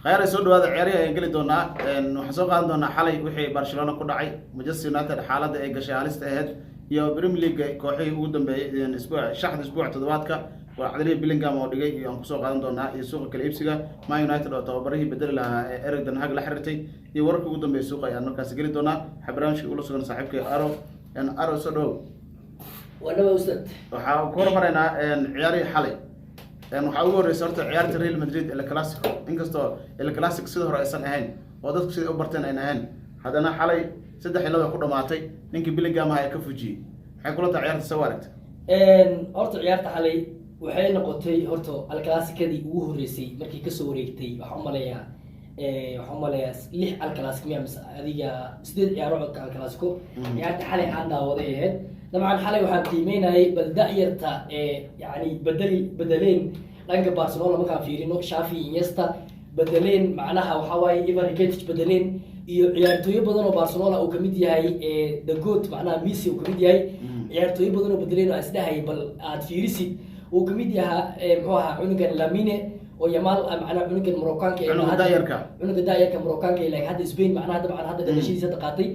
خير سود هذا عياري انجلي دونا وحسوق عندنا حالي وحي برشلونة كدعي مانشستر يونايتد حالده ay gashay halista ahayd iyo Premier League kooxihii ugu dambeeyay isbuuc shaxda isbuuc toddobaadka waa cadalay Bellingham oo dhigay iyo aan ku soo qaadan doonaa iyo suuqa kala iibsiga Man United oo tababarihii bedel lahaa Erik ten Hag la xiriirtay iyo wararka ugu dambeeyay suuqa ayaan markaas gali doonaa barnaamijka ula sugan saaxiibkay Aro soo dhow wadaba ustad waxa ku hormarayna ciyaari xalay waxa ugu horeysay horta ciyaarta Real Madrid El Clasico inkastoo El Clasico sidoo hore aysan ahayn oo dadku sidoo u barteen ay ahayn haddana xalay 3-2 ku dhamaatay ninkii Bellingham ay ka fujiyay waxay kula tahay ciyaarta soo wareegtay horta ciyaarta xalay waxay noqotay horta El Clasico-dii ugu horeysay markii ka soo wareegtay waxaan u maleeyaa 6 El Clasico miyaa adiga 8 ciyaarood El Clasico ciyaarta xalay aan daawaday ahayd طبعا حالي waxaan qiimeynayay bal da'yarta yani bedeleen dhanka Barcelona markaan fiirino Xavi Iniesta bedeleen macnaha waxa waaye Ivan Rakitic bedeleen iyo ciyaartooy badan oo Barcelona uu kamid yahay the goat macnaha Messi uu kamid yahay ciyaartooy badan oo bedeleen oo isdahay bal aad fiirisid uu kamid yahay muxuu ahaa cunugan Lamine oo Yamal macnaha cunugan Moroccanka cunuga daayarka Moroccanka ilaa hadda Spain macnaha dabcan hadda dhashiisa qaatay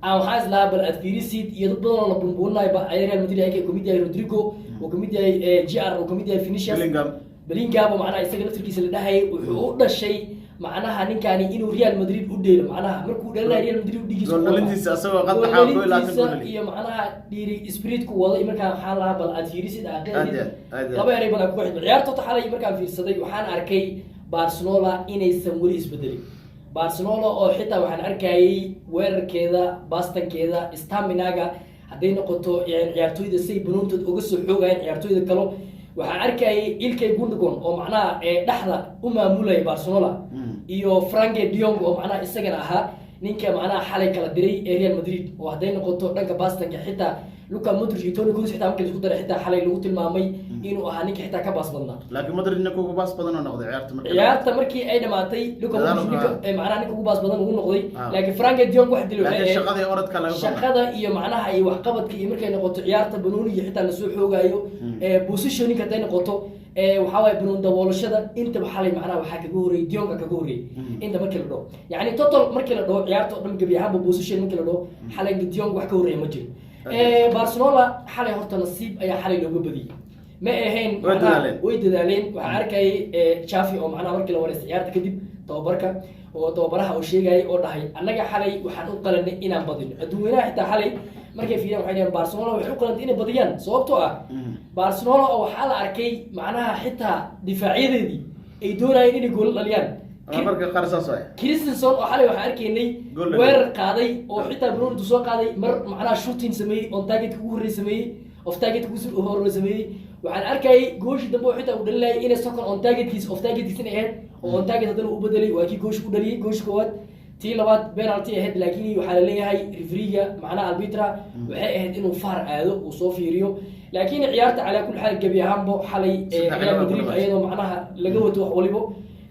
aan waxaas lahaa bal aad fiirisid iyo dad badan oo la bumbuunay ba Real Madrid ay kamid yahay Rodrigo oo kamid yahay GR oo kamid yahay Vinicius Bellingham oo macnaha isaga laftirkiisa la dhahay wuxuu u dhashay macnaha ninkani inuu Real Madrid u dheelo macnaha markuu dhalay Real Madrid u dhigiso golintiisa asagoo qad waxa ku ilaatin iyo macnaha dhiiri spirit ku wada markaa waxaan lahaa bal aad fiirisid laba eray bal ku xidh ciyaarta xalay markaan fiirsaday waxaan arkay Barcelona inaysan wali isbedelin Barcelona oo xitaa waxaan arkayay weerarkeeda baastankeeda stamina-ga haday noqoto ciyaartooyda say banoontood uga soo xoogayaan ciyaartooyda kale waxaan arkayay Ilkay Gundogan oo macnaha dhaxda u maamulay Barcelona iyo Frankie de Jong oo macnaha isagana ahaa ninka macnaha xalay kala diray Real Madrid oo haday noqoto dhanka baastanka xitaa Luka Modric iyo Toni Kroos xitaa markii isku daray xitaa xalay lagu tilmaamay inuu ahaa ninka xitaa ka baas badnaa laakiin Modric ninka ugu baas badan oo noqday ciyaarta markii ay dhamaatay Luka Modric macnaha ninka ugu baas badan uu noqday laakiin Frankie de Jong wax dilay shaqada orodka laga shaqada iyo macnaha ay wax qabadka iyo markay noqoto ciyaarta banooni iyo xitaa la soo xoogayo positioning ka noqoto waxa way banoon daboolashada inta xalay macnaha waxa kaga horeeyay de Jong kaga horeeyay inta markii la dhaw yani total markii la dhaw ciyaarta dhan gabi ahaan position markii la dhaw xalay de Jong wax ka horeeyay ma jiro Barcelona xalay horta nasiib ayaa xalay looga badiyay ma ahayn way dadaaleen waxa arkay Xavi oo macnaha markii la wareysay ciyaarta kadib tababaraha oo sheegay oo dhahay annaga xalay waxaan u qalanay inaan badino adduunweynaha xitaa xalay markay fiiriyaan waxay leeyihiin Barcelona waxay u qalantay inay badiyaan sababtoo ah Barcelona oo waxa la arkay macnaha xitaa difaaciyadeedii ay doonayeen inay gool dhaliyaan marka qarsaas way Christensen oo xalay waxa arkaynay weerar qaaday oo xitaa Bruno soo qaaday mar macnaha shooting sameeyay on target ugu horeeyay sameeyay off target ugu soo horeeyay sameeyay waxaan arkay gooshi dambe oo xitaa uu dhalay inay second on targetkiisa off targetkiisa ahayd oo on target hadana uu bedelay waa kii gooshi u dhaliyay gooshi koowaad tii labaad penalty ahayd laakiin waxa la leeyahay referee-ga macnaha arbitra waxay ahayd inuu far aado uu soo fiiriyo laakiin ciyaarta cala kulli xal gabi ahaanbo xalay Real Madrid ayadoo macnaha laga wato wax waliba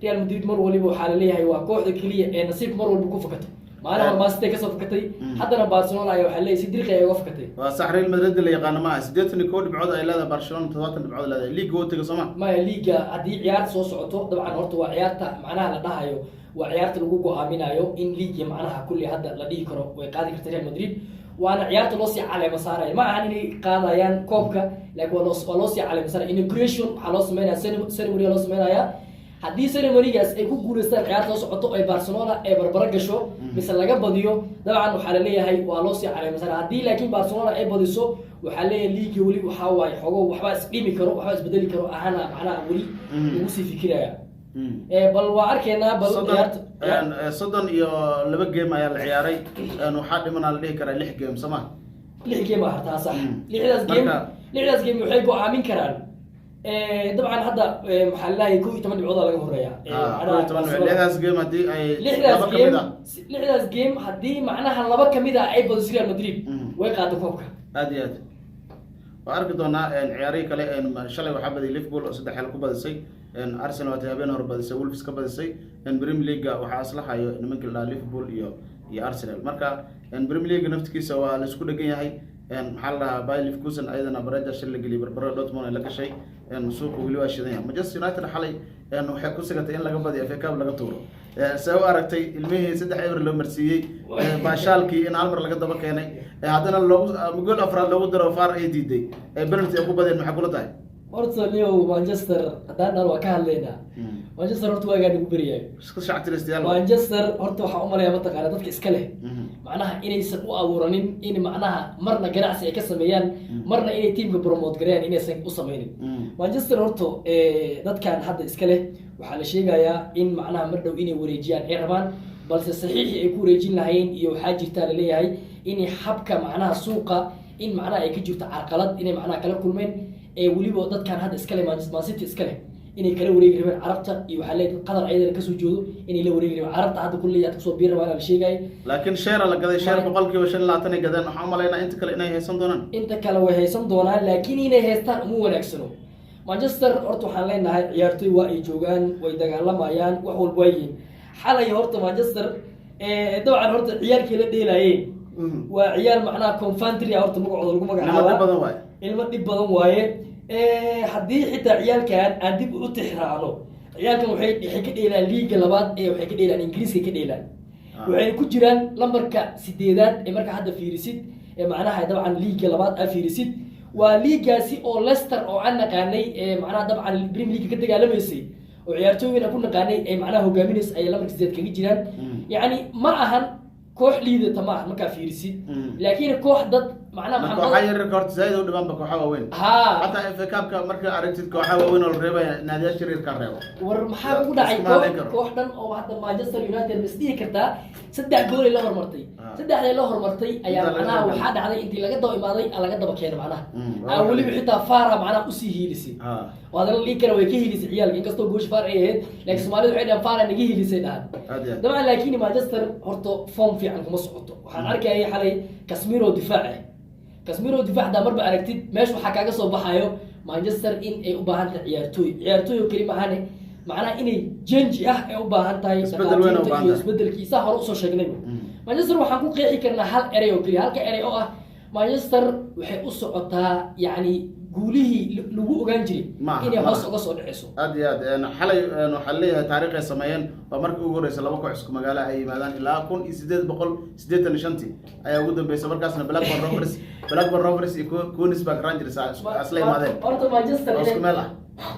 Real Madrid mar waliba waxa la leeyahay waa kooxda kaliya ee nasiib mar walba ku fakatay maana maastay ka soo fakatay haddana Barcelona ayaa waxa leeyahay si dirqi ay uga fakatay waa sax Real Madrid la yaqaan ma 81 dhibcood ay leedahay Barcelona 70 dhibcood leedahay liiga oo taga Soomaa ma liiga hadii ciyaar soo socoto dabcan horta waa ciyaarta macnaha la dhahayo waa ciyaarta lagu go'aaminayo in liiga macnaha kulli hadda la dhigi karo way qaadi kartaa Real Madrid waana ciyaarta loo sii caleema saaray ma ahan inay qaadayaan koobka laakiin waa loo sii caleema saaray inauguration waxa loo sameeyaa ceremony loo sameeyaa haddii ceremony-gaas ay ku guuleystaan ciyaarta soo socoto ay Barcelona ay barbara gasho mise laga badiyo dabcan waxa la leeyahay waa loo sii caleema saaray haddii laakiin Barcelona ay badiso waxa leeyahay liiga wali waxa waay xogo waxba isdhimi karo waxba isbedeli karo ahana macnaha wali ugu sii fikiraya bal waa arkeynaa bal ciyaarta soddon iyo laba game ayaa la ciyaaray waxa dhiman la dhihi karaa 6 game sama 6 game hartaa sax 6daas game waxay go'aamin karaan dabcan hadda maxallahay 12 dhibcood laga horeeyaa lixdaas game hadii ay lixdaas game hadii macnaha laba kamid ah ay badiso Real Madrid way qaado koobka aad iyo aad waa arki doonaa ciyaarihii kale shalay waxa baday Liverpool oo 3 ku badisay Arsenal waa habeen hore badisay Wolves ka badisay Premier League waxa aslahayo nimanka la Liverpool iyo Arsenal marka Premier League naftiisa waa la isku dhagan yahay maxaa la Bayer Leverkusen ayadana baraja shil la galiyay barbaro Dortmund la gashay suuqa weli waa shidan yahay. Manchester United xalay waxay ku sigatay in laga badiyo FA Cup laga tuuro. Say u aragtay ilmihii 3-0 loo marsiiyey baashaalkii in hal mar laga daba keenay haddana gool afraad loogu daro VAR ay diiday penalty ay ku badeen maxay kula tahay? horta leo Manchester haddaan waa ka hadlaynaa Manchester horta waagaa ugu bariyaay iska shactiraystayaal Manchester horta waxa u maleeyaa mataqaana dadka iska leh macnaha inaysan u abuuranin in macnaha marna ganacsi ay ka sameeyaan marna inay teamka promote gareeyaan inaysan u sameeynin Manchester horta dadkan hadda iska leh waxa la sheegayaa in macnaha mar dhow inay wareejiyaan ay rabaan balse saxiixi ay ku wareejin lahayn iyo waxa jirta la leeyahay in habka macnaha suuqa in macnaha ay ka jirto carqalad inay macnaha kala kulmeen weliba dadkan hadda iska leh Man City iska leh inay kala wareegi rabeen carabta iyo waxa leeyahay qadar ayadana ka soo joodo inay la wareegi rabeen carabta hadda kulli aad kusoo biir rabaan la sheegay laakiin share la gaday share 125 ay gadaan waxa maleynaa inta kale inay haysan doonaan inta kale way haysan doonaan laakiin inay haystaan uma wanaagsano Manchester horta waxaan leenahay ciyaartoy waa ay joogaan way dagaalamayaan wax walba ay yihiin xalay horta Manchester dabcan horta ciyaarkii la dheelayeen waa ciyaar macnaha confantry horta magacooda lagu magacaabo ilmo dhib badan waaye haddii xitaa ciyaalkan aan dib u tixraacno ciyaalkan waxay ka dheelaan liiga labaad waxay ka dheelaan ingiriiska ka dheelaan waxay ku jiraan lambarka 8aad marka hadda fiirisid macnaha dabcan liiga labaad aa fiirisid waa liigaasi oo Leicester oo aan naqaanay macnaha dabcan Premier League ka dagaalameysay oo ciyaartooyina ku naqaanay macnaha hogaaminaysa ay lambarka 8 kaga jiraan yani ma ahan koox liidata ma aha markaa fiirisid laakiin koox dad macnaha maxaa waxa yar koorta zaid u dhiman ba kooxo waaweyn hatta FA Cup-ka marka aragtid kooxo waaweyn oo reebay naadiyaasha shariir ka reebo war maxaa ugu dhacay koox dhan oo hadda Manchester United misdii kartaa 3 gool la hormartay 3 la hormartay ayaa macnaha waxa dhacday intii laga daba imaaday laga daba keenay macnaha waliba xitaa faara macnaha u sii hiilisay wadana lii kale way ka hiilisay ciyaalka inkastoo goosh faar ay ahayd laakiin Soomaalidu waxay dhahan faara naga hiilisay dhahan dabcan laakiin Manchester horto form fiican kuma socoto waxaan arkayay xalay Casemiro difaac da marba aragtid meesha waxa kaaga soo baxayo Manchester in ay u baahan tahay ciyaartooy oo kali maahan macnaha inay change ay u baahan tahay isbedelkiisa hore u soo sheegnay Manchester waxaan ku qeexi karnaa hal eray oo kali halka eray oo ah Manchester waxay u socotaa yani guulihii lagu ogaan jiray inay hoos uga soo dhacayso aad iyo aad xalay waxa leeyahay taariikh ay sameeyeen oo markii ugu horeysay laba koox isku magaalo ay yimaadaan ilaa 1885 ayaa ugu dambeysay markaasna Blackburn Rovers iyo Königsberg Rangers asla imaadeen horta Manchester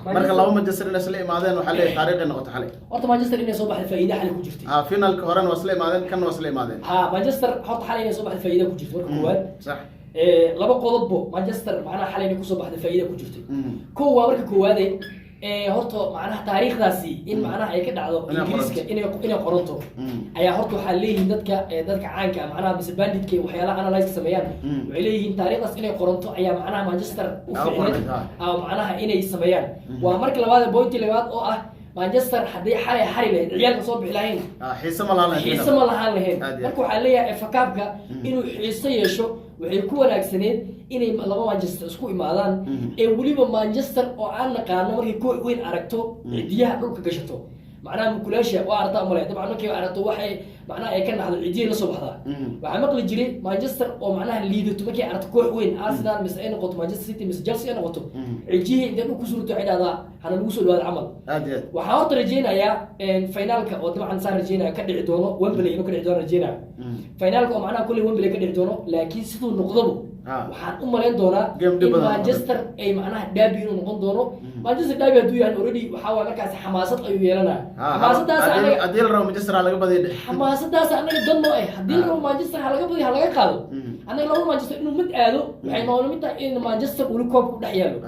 marka laba Manchester inay isla imaadeen waxa leeyahay taariikh ay noqotay xalay horta Manchester inay soo baxday faa'iido xalay ku jirtay finalka horena waa isla imaadeen kan waa isla imaadeen Manchester horta xalay inay soo baxday faa'iido ku jirtay marka koowaad sax laba qodobbo Manchester macnaha xalay ku soo baxday faa'iido ku jirtay waa marka koowaad horta macnaha taariikhdaasi in macnaha ay ka dhacdo ingiriiska inay qoranto ayaa horta waxa leeyihiin dadka caanka macnaha bis banditke waxyaalaha analyze sameeyaan waxay leeyihiin taariikhdaas inay qoranto ayaa macnaha Manchester u fiicnay macnaha inay sameeyaan waa marka labaad pointi labaad oo ah Manchester hadii xari lahayd ciyaalka soo bixi lahayn xiisa ma lahaan lahayn marka waxa leeyahay FA Cup-ka inuu xiisa yeesho waxay ku wanaagsaneed inay laba Manchester isku imaadaan waliba Manchester oo aan naqaano markay koox weyn aragto ciidiyaha dhulka gashato macnaha mukulaasha waa aragtaa umaleey dabcan markay aragto waxay macnaha ay ka naxdo ciidiyaha la soo baxdaa waxa maqli jiray Manchester oo macnaha liidato markay aragto koox weyn Arsenal mise ay noqoto Manchester City mise Chelsea ay noqoto ciidiyaha inta ku suurto ciidada hana lagu soo dhawaad camal waxa horta rajeenaya finalka oo dabcan saan rajeenaya ka dhici doono Wembley inuu ka dhici doono rajeenaya finalka oo macnaha kulli Wembley ka dhici doono laakiin sidoo noqdaba waxaan u maleyn doonaa in Manchester ay macnaha derby inuu noqon doono Manchester derby haduu yahay already waxa waa markaas xamaasad ayuu yeelanaa xamaasadaas hadii la rabo Manchester laga badiyo xamaasadaas anaga danno hadii la rabo Manchester laga badiyo laga qaado anaga laba Manchester inuu mid aado waxay noqon mid tahay in Manchester uu koob ku dhex yaalo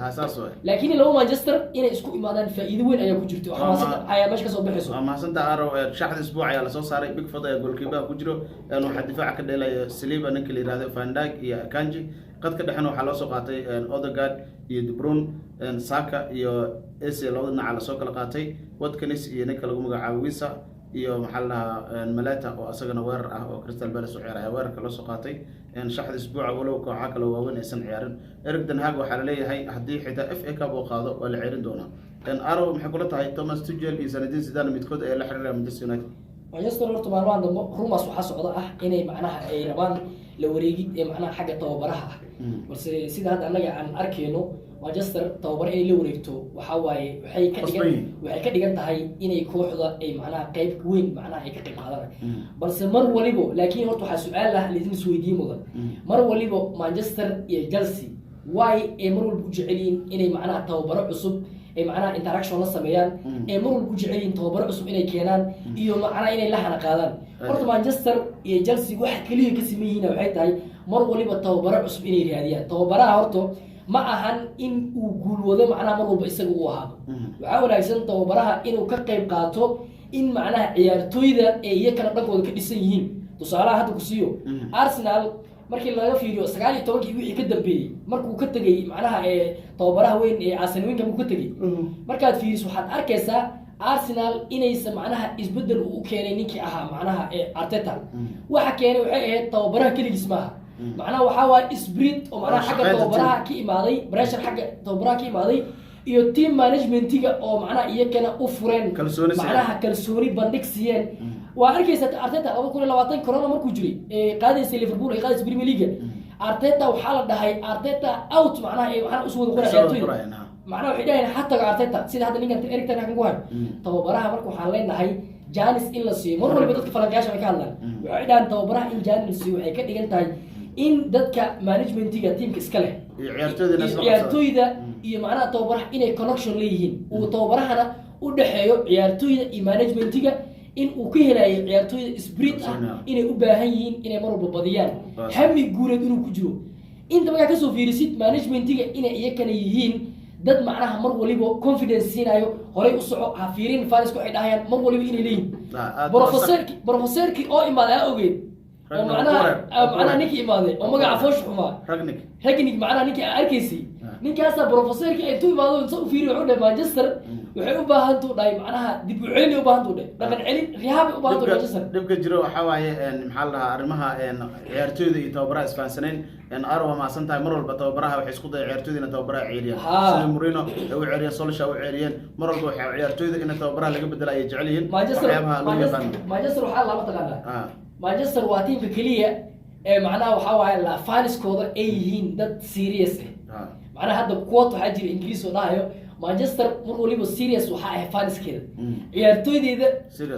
laakiin laba Manchester inay isku imaadaan faa'iido weyn ayaa ku jirto xamaasad ayaa meesha ka soo baxayso xamaasada aro shaxda isbuuc ayaa la soo saaray Big Foot ayaa goalkeeper ku jiro waxa difaaca ka dheelaya Saliba ninka la yiraahdo Van Dijk iyo Akanji qadka dhexna waxa loo soo qaatay Odegaard iyo De Bruyne Saka iyo Eze labada dhinac la soo kala qaatay Watkins iyo ninka lagu magacaabo Wisa iyo maxalla Malata oo asagana weerar ah oo Crystal Palace u ciyaaraya weerarka loo soo qaatay shaxda isbuuca walow kooxa kale waaweyn aysan ciyaarin Erik ten Hag waxa la leeyahay hadii xitaa FA Cup uu qaado waa la ciyaarin doonaa Aro maxay kula tahay Thomas Tuchel iyo Zinedine Zidane midkood ay la xiriiraan Manchester United Manchester horta maalmahan dambe rumas waxa socda inay macnaha ay rabaan la wareegid ee macnaha xagga tababaraha ah balse sida hadda annaga aan arkayno Manchester tababar ay la wareegto waxa waaye waxay ka dhigan tahay inay kooxda ay macnaha qayb weyn macnaha ay ka qayb qaadanayaan balse mar waliba laakiin horta waxa su'aal ah la isweydiin mudan mar waliba Manchester iyo Chelsea way ay mar walba u jecelyiin inay macnaha tababaro cusub ay macnaha interaction la sameeyaan ay mar walba u jecelyiin tababaro cusub inay keenaan iyo macnaha inay la xana qaadaan horta Manchester iyo Chelsea waxa kaliya ka sameeyeen waxay tahay mar waliba tababaro cusub inay raadiyaan tababaraha horta ma ahan in uu guulwado macnaha mar walba isaga uu ahaado waxa wanaagsan tababaraha inuu ka qayb qaato in macnaha ciyaartooyda ay iyakana dhankooda ka dhisan yihiin tusaalaha hadda ku siiyo Arsenal markii laga fiiriyo 19 wixii ka dambeeyay markuu ka tagay macnaha tababaraha weyn ee Arsenal Wenger uu ka tagay markaad fiiriso waxaad arkaysaa Arsenal inaysan macnaha isbedel u keenay ninkii ahaa macnaha Arteta waxa keenay waxay ahayd tababaraha kaligiis maaha macnaha waxa waa spirit oo macnaha xagga tababaraha ka imaaday pressure xagga tababaraha ka imaaday iyo team managementiga oo macnaha iyakana u fureen macnaha kalsooni bandhig siiyeen waa arkaysaa Arteta 2020 corona markuu jiray qaadaysay Liverpool ay qaadaysay Premier League Arteta waxa la dhahay Arteta out macnaha waxa u soo wada qorayay macnaha waxay dhahayn hatta Arteta sida hadda ninkan Erik ten Hag ku hayo tababaraha markuu waxaan leenahay Janis in la siiyo mar walba dadka falanqaasha ay ka hadlaan waxay dhahan tababaraha in Janis siiyo waxay ka dhigan tahay in dadka managementiga teamka iska leh ciyaartooyda iyo macnaha tababaraha inay connection leeyihiin uu tababarahana u dhaxeeyo ciyaartooyda iyo managementiga in uu ka helayo ciyaartooyda spirit ah inay u baahan yihiin inay mar walba badiyaan hami guureed inuu ku jiro inta markaa kasoo fiirisid managementiga inay iyakana yihiin dad macnaha mar waliba confidence siinayo horay u soco ha fiirin farisku ay dhahayaan mar waliba inay leeyihiin professorki oo imaaday ogeed oo macnaha ninkii imaaday oo magaca foosh xumaa ragnik macnaha ninkii arkaysi ninkaasa professorki ay tuu imaado inta u fiiriyo wuxuu dhahay Manchester waxay u baahan tahay macnaha dib u celin u baahan tahay dhaqan celin rihab u baahan tahay Manchester dibka jiro waxa waaye maxaa la dhahaa arrimaha ciyaartooyda iyo tababaraha isfahansaneen arwa ma san tahay mar walba tababaraha waxay isku day ciyaartooyda in tababaraha ciyaariyaan sida Mourinho oo ciyaariyay Solskjaer oo ciyaariyeen mar walba waxay ciyaartooyda in tababaraha laga bedelo ay jecel yihiin Manchester waxa la taqaanaa Manchester waa teamka kaliya ee macnaha waxa waaye la faniskooda ay yihiin dad serious ah macnaha hadda quote waxa jira Ingiriis oo dhahayo Manchester mar waliba serious waxa ay faniskeeda ciyaartooydeeda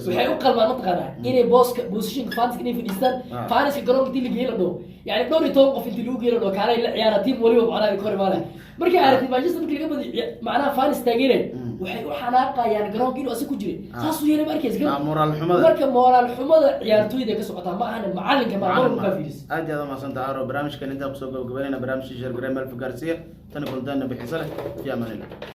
waxay u qalmaan mataqaanaa inay position faniska inay fadhiistaan faniska garoonka intii la geeyo dhoo yani dhowr iyo toban qof intii lagu geeyo dhoo kaalay la ciyaara team waliba macnaha ka hor imaanay markii aragtid Manchester markii laga badi macnaha fanis taageereen waxay u xanaaqayaan garoonka inuu asig ku jiray saas u yeelay markaas marka moral xumada ciyaartooyda ka socota ma ahan macalinka ma ka fiiris aad iyo aad ma san taaro barnaamijkan inta ku soo gabagabeynayna barnaamijka Sheer Gareemel Garcia tan kulantan bixisale fi amaan